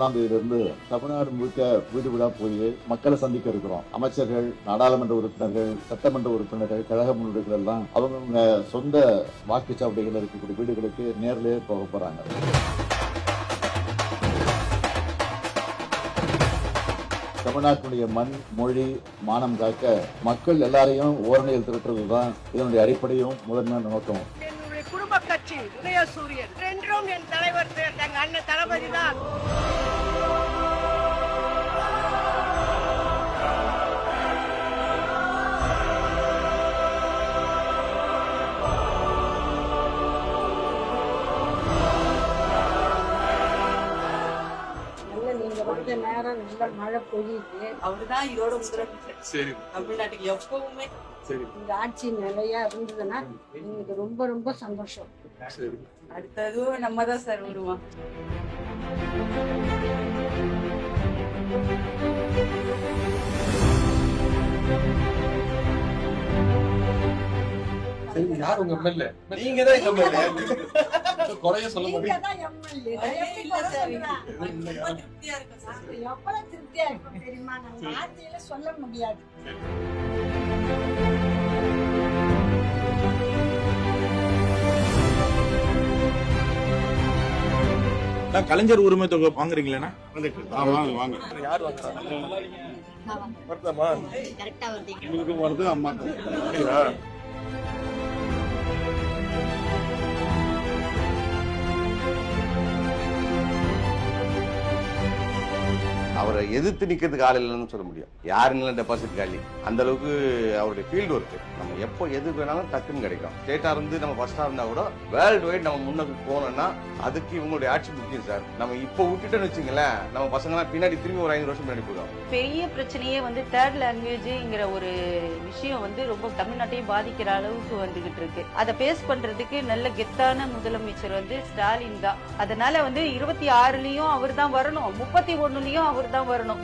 1 தேதியிலிருந்து தமிழ்நாடு முழுக்க வீடு வீடா போய் மக்களை சந்திக்க இருக்கிறோம். அமைச்சர்கள், நாடாளுமன்ற உறுப்பினர்கள், சட்டமன்ற உறுப்பினர்கள், கழக முன்னோடிகள் எல்லாம் அவங்க சொந்த வாக்குச்சாவடிகள் இருக்கக்கூடிய வீடுகளுக்கு நேரிலே போக போறாங்க. தமிழ்நாட்டினுடைய மண், மொழி, மானம் காக்க மக்கள் எல்லாரையும் ஓரணையில் திரட்டுறதுதான் இதனுடைய அடிப்படையும் முதன்மையான நோக்கம். என்னுடைய குடும்ப கட்சி உதயசூரியன் என்றும் என் தலைவர் எங்க அண்ணன் தளபதி தான். நேரம் நல்ல மழை பொழியுது. அவருதான் இதோட முதலமைச்சர் தமிழ்நாட்டுக்கு எப்பவுமே. இந்த ஆட்சி நிலையா இருந்ததுன்னா எனக்கு ரொம்ப ரொம்ப சந்தோஷம். அடுத்ததும் நம்ம தான் சார் வருவோம். யார் உங்க எம்எல்ஏ? நீங்க தான் எம்எல்ஏ. குறைய சொல்ல மாட்டீங்க. சொல்ல முடியாது. கலைஞர் உரிமை தொகை வாங்குறீங்களா? வாங்க வாங்க. யார் வாங்குறாங்க? வருதமா? கரெக்டா வருது. உங்களுக்கு வருது அம்மா. அவரை எதிர்த்து நிக்கிறதுக்கு ஆள் இல்லைன்னு சொல்ல முடியும். யாருங்களும் டெபாசிட் காலி. அந்த அளவுக்கு அவருடைய ஃபீல்டு ஒர்க் நம்ம எப்போ எது வேணாலும் டக்குன்னு கிடைக்கும். ஸ்டேட்டா இருந்து நம்ம ஃபர்ஸ்டா இருந்தா கூட வேர்ல்டு வைட் நம்ம முன்னுக்கு போனோம்னா அதுக்கு இவங்களுடைய ஆட்சி முக்கியம் சார். நம்ம இப்போ விட்டுட்டோன்னு வச்சுங்களேன், நம்ம பசங்கலாம் பின்னாடி திரும்பி ஒரு 5 வருஷம் பின்னாடி போயிடும். பெரிய பிரச்சனையே தேர்ட் லாங்குவேஜ்ங்கிற ஒரு விஷயம் ரொம்ப தமிழ்நாட்டையும் பாதிக்கிற அளவுக்கு வந்துகிட்டு இருக்கு. அதை பேஸ் பண்றதுக்கு நல்ல கெத்தான முதலமைச்சர் ஸ்டாலின் தான். அதனால 26லயும் அவர் தான் வரணும், 31லயும் அவர் தான் வரணும்.